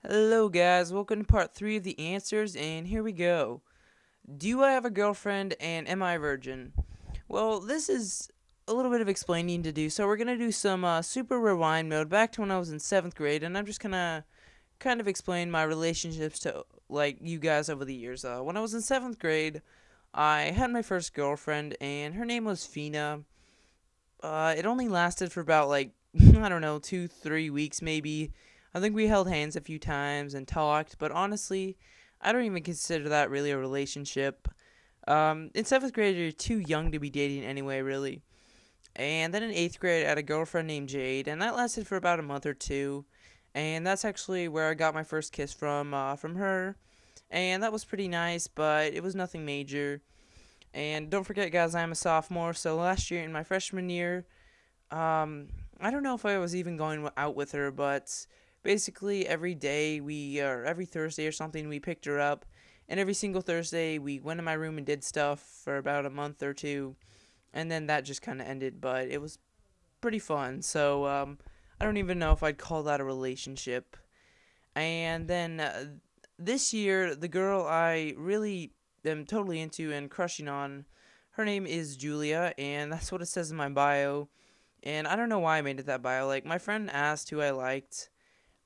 Hello, guys. Welcome to part 3 of the answers, and here we go. Do I have a girlfriend, and am I a virgin? Well, this is a little bit of explaining to do, so we're going to do some super rewind mode back to when I was in 7th grade, and I'm just going to kind of explain my relationships to, like, you guys over the years. When I was in 7th grade, I had my first girlfriend, and her name was Fina. It only lasted for about, like, I don't know, 2, 3 weeks maybe. I think we held hands a few times and talked, but honestly, I don't even consider that really a relationship. In 7th grade, you're too young to be dating anyway, really. And then in 8th grade, I had a girlfriend named Jade, and that lasted for about a month or two. And that's actually where I got my first kiss from her. And that was pretty nice, but it was nothing major. And don't forget, guys, I'm a sophomore, so last year in my freshman year, I don't know if I was even going out with her, but basically every day or every Thursday or something, we picked her up, and every single Thursday we went in my room and did stuff for about a month or two, and then that just kind of ended. But it was pretty fun. So I don't even know if I'd call that a relationship. And then this year, the girl I really am totally into and crushing on, her name is Julia, and that's what it says in my bio. And I don't know why I made it that bio. Like, my friend asked who I liked,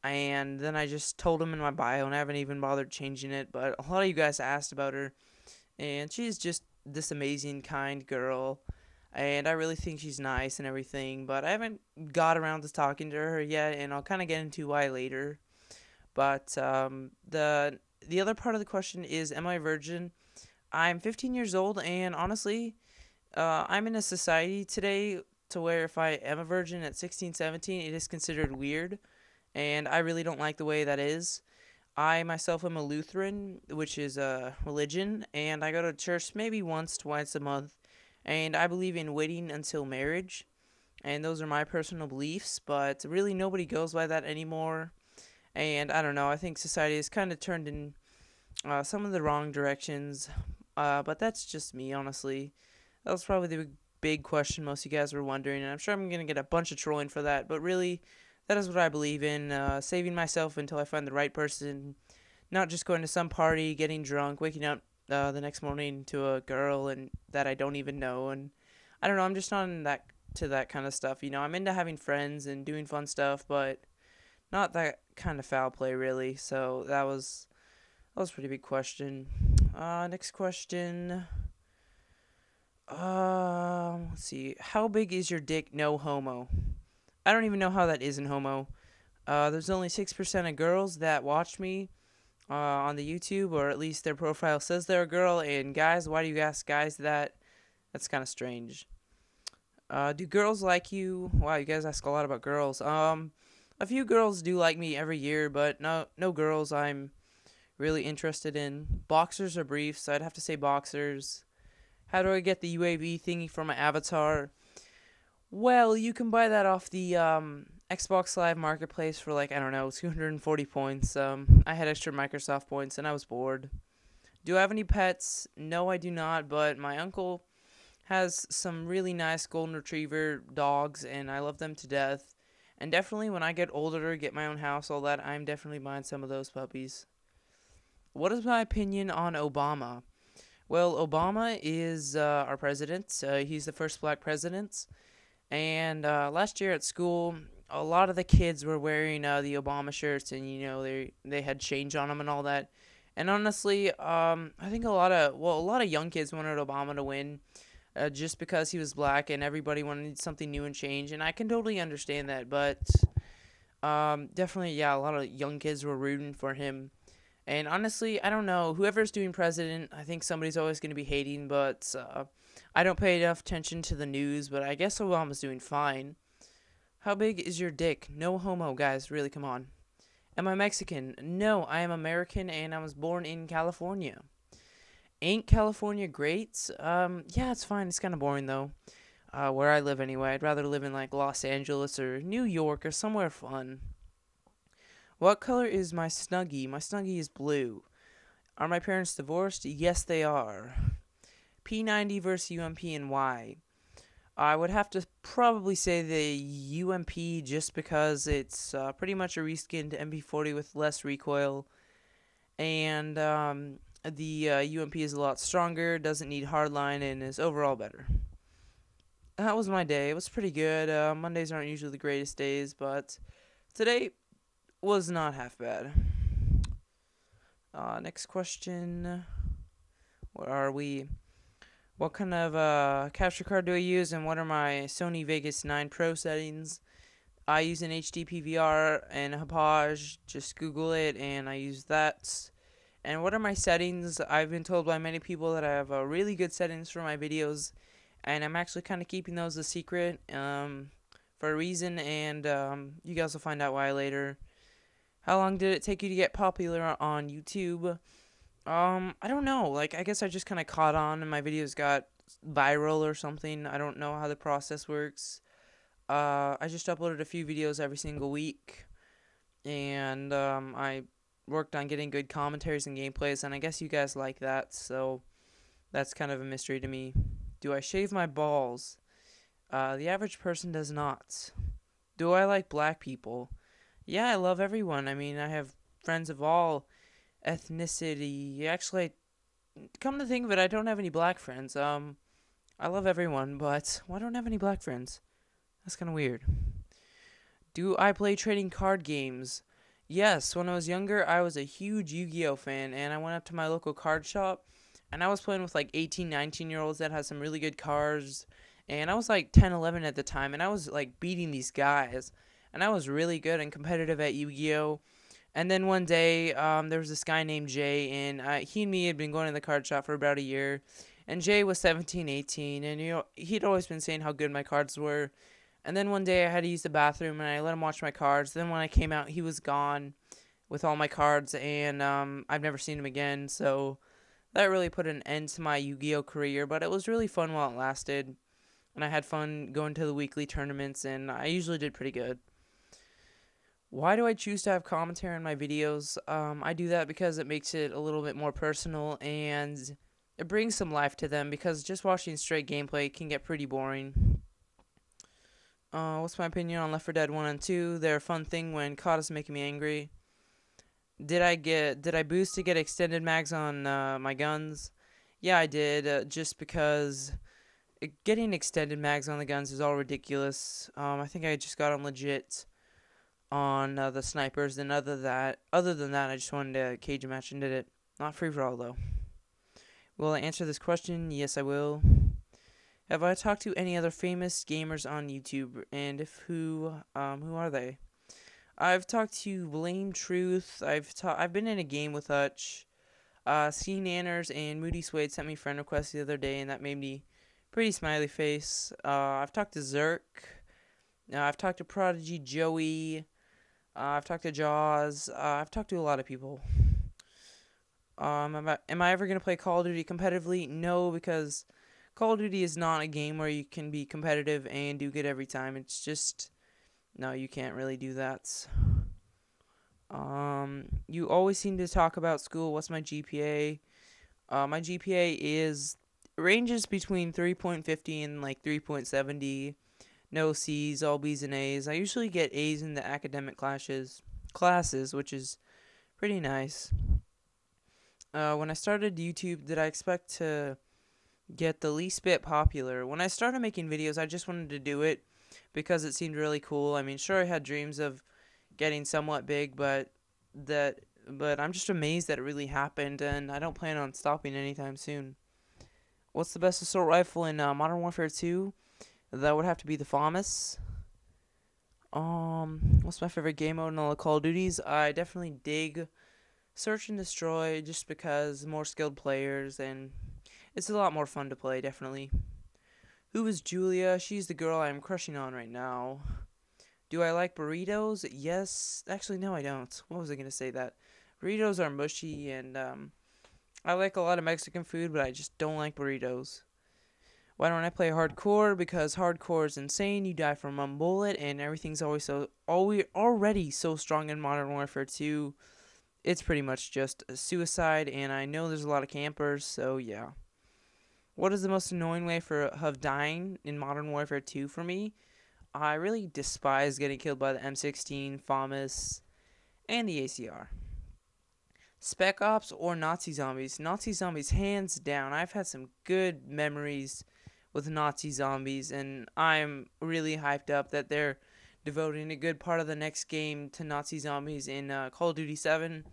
and then I just told him in my bio, and I haven't even bothered changing it. But a lot of you guys asked about her, and she's just this amazing, kind girl. And I really think she's nice and everything, but I haven't got around to talking to her yet, and I'll kind of get into why later. But the other part of the question is, am I a virgin? I'm 15 years old, and honestly, I'm in a society today to where if I am a virgin at 16, 17, it is considered weird, and I really don't like the way that is. I myself am a Lutheran, which is a religion, and I go to church maybe once, twice a month, and I believe in waiting until marriage, and those are my personal beliefs, but really nobody goes by that anymore. And I don't know, I think society has kind of turned in some of the wrong directions, but that's just me, honestly. That was probably the big question most of you guys were wondering, and I'm sure I'm going to get a bunch of trolling for that, but really, that is what I believe in, saving myself until I find the right person, not just going to some party, getting drunk, waking up the next morning to a girl and that I don't even know, and I don't know, I'm just not in that to that kind of stuff. I'm into having friends and doing fun stuff, but not that kind of foul play, really. So that was a pretty big question. Next question. Let's see. How big is your dick? No homo. I don't even know how that isn't homo. There's only 6% of girls that watch me on the YouTube, or at least their profile says they're a girl. And guys, why do you ask guys that? That's kind of strange. Do girls like you? Wow, you guys ask a lot about girls. A few girls do like me every year, but no girls I'm really interested in. Boxers or briefs? I'd have to say boxers. How do I get the UAV thingy for my avatar? Well, you can buy that off the Xbox Live Marketplace for, like, I don't know, 240 points. I had extra Microsoft points and I was bored. Do I have any pets? No, I do not, but my uncle has some really nice golden retriever dogs and I love them to death. And definitely when I get older, get my own house, all that, I'm definitely buying some of those puppies. What is my opinion on Obama? Well, Obama is our president. He's the first black president. And last year at school, a lot of the kids were wearing the Obama shirts, and they had change on them and all that. And honestly, I think a lot of young kids wanted Obama to win, just because he was black, and everybody wanted something new and change. And I can totally understand that, but definitely, yeah, a lot of young kids were rooting for him. And honestly, I don't know. Whoever's doing president, I think somebody's always going to be hating, but I don't pay enough attention to the news, but I guess Obama's doing fine. How big is your dick? No homo, guys. Really, come on. Am I Mexican? No, I am American, and I was born in California. Ain't California great? Yeah, it's fine. It's kind of boring, though. Where I live, anyway. I'd rather live in, like, Los Angeles or New York or somewhere fun. What color is my Snuggie? My Snuggie is blue. Are my parents divorced? Yes, they are. P90 versus UMP and why? I would have to probably say the UMP just because it's pretty much a reskinned MP40 with less recoil, and the UMP is a lot stronger, doesn't need hardline, and is overall better. That was my day. It was pretty good. Mondays aren't usually the greatest days, but today was not half bad. Next question. Where are we? What kind of capture card do I use, and what are my Sony Vegas 9 Pro settings? I use an HD PVR and Hauppauge. Just Google it, and I use that. And what are my settings? I've been told by many people that I have really good settings for my videos, and I'm actually kind of keeping those a secret for a reason, and you guys will find out why later. How long did it take you to get popular on YouTube? I don't know. Like, I guess I just kind of caught on and my videos got viral or something. I don't know how the process works. I just uploaded a few videos every single week, and I worked on getting good commentaries and gameplays, and I guess you guys like that, so that's kind of a mystery to me. Do I shave my balls? The average person does not. Do I like black people? Yeah, I love everyone. I mean, I have friends of all ethnicity. Actually, come to think of it, I don't have any black friends. I love everyone, but I don't have any black friends. That's kind of weird. Do I play trading card games? Yes, when I was younger, I was a huge Yu-Gi-Oh fan, and I went up to my local card shop, and I was playing with like 18, 19-year-olds that had some really good cards, and I was like 10, 11 at the time, and I was like beating these guys, and I was really good and competitive at Yu-Gi-Oh. And then one day, there was this guy named Jay, and he and me had been going to the card shop for about a year, and Jay was 17, 18, and he'd always been saying how good my cards were. And then one day I had to use the bathroom, and I let him watch my cards. Then when I came out, he was gone with all my cards, and I've never seen him again. So that really put an end to my Yu-Gi-Oh career, but it was really fun while it lasted, and I had fun going to the weekly tournaments, and I usually did pretty good. Why do I choose to have commentary on my videos? I do that because it makes it a little bit more personal, and it brings some life to them, because just watching straight gameplay can get pretty boring. What's my opinion on Left 4 Dead 1 and 2? They're a fun thing when COD is making me angry. Did I boost to get extended mags on my guns? Yeah, I did, just because getting extended mags on the guns is all ridiculous. I think I just got them legit on the snipers, and other than that, I just wanted to cage a match and did it. Not free for all though. Will I answer this question? Yes, I will. Have I talked to any other famous gamers on YouTube, and if who are they? I've talked to Blame Truth. I've been in a game with Hutch. C Nanners and Moody Suede sent me friend requests the other day, and that made me pretty smiley face. I've talked to Zerk. I've talked to Prodigy Joey. I've talked to Jaws. I've talked to a lot of people. Am I ever going to play Call of Duty competitively? No, because Call of Duty is not a game where you can be competitive and do good every time. It's just, no, you can't really do that. You always seem to talk about school. What's my GPA? My GPA ranges between 3.50 and like 3.70. No C's, all B's and A's. I usually get A's in the academic classes, which is pretty nice. When I started YouTube, did I expect to get the least bit popular? When I started making videos, I just wanted to do it because it seemed really cool. I mean, sure, I had dreams of getting somewhat big, but I'm just amazed that it really happened, and I don't plan on stopping anytime soon. What's the best assault rifle in Modern Warfare 2? That would have to be the FAMAS. What's my favorite game mode in all the Call of Duties? I definitely dig Search and Destroy, just because more skilled players, and it's a lot more fun to play, definitely. Who is Julia? She's the girl I'm crushing on right now. Do I like burritos? Yes. Actually, no, I don't. What was I going to say that? Burritos are mushy, and I like a lot of Mexican food, but I just don't like burritos. Why don't I play hardcore? Because hardcore is insane. You die from one bullet, and everything's already so strong in Modern Warfare 2. It's pretty much just a suicide, and I know there's a lot of campers, so yeah. What is the most annoying way of dying in Modern Warfare 2 for me? I really despise getting killed by the M16, FAMAS, and the ACR. Spec Ops or Nazi Zombies? Nazi Zombies, hands down. I've had some good memories with Nazi Zombies, and I'm really hyped up that they're devoting a good part of the next game to Nazi Zombies in Call of Duty 7.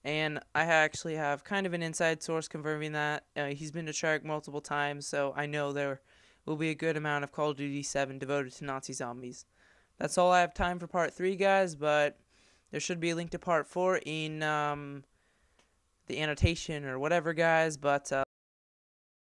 And I actually have kind of an inside source confirming that. He's been to Treyarch multiple times, so I know there will be a good amount of Call of Duty 7 devoted to Nazi Zombies. That's all I have time for part 3, guys, but there should be a link to part 4 in the annotation or whatever, guys. But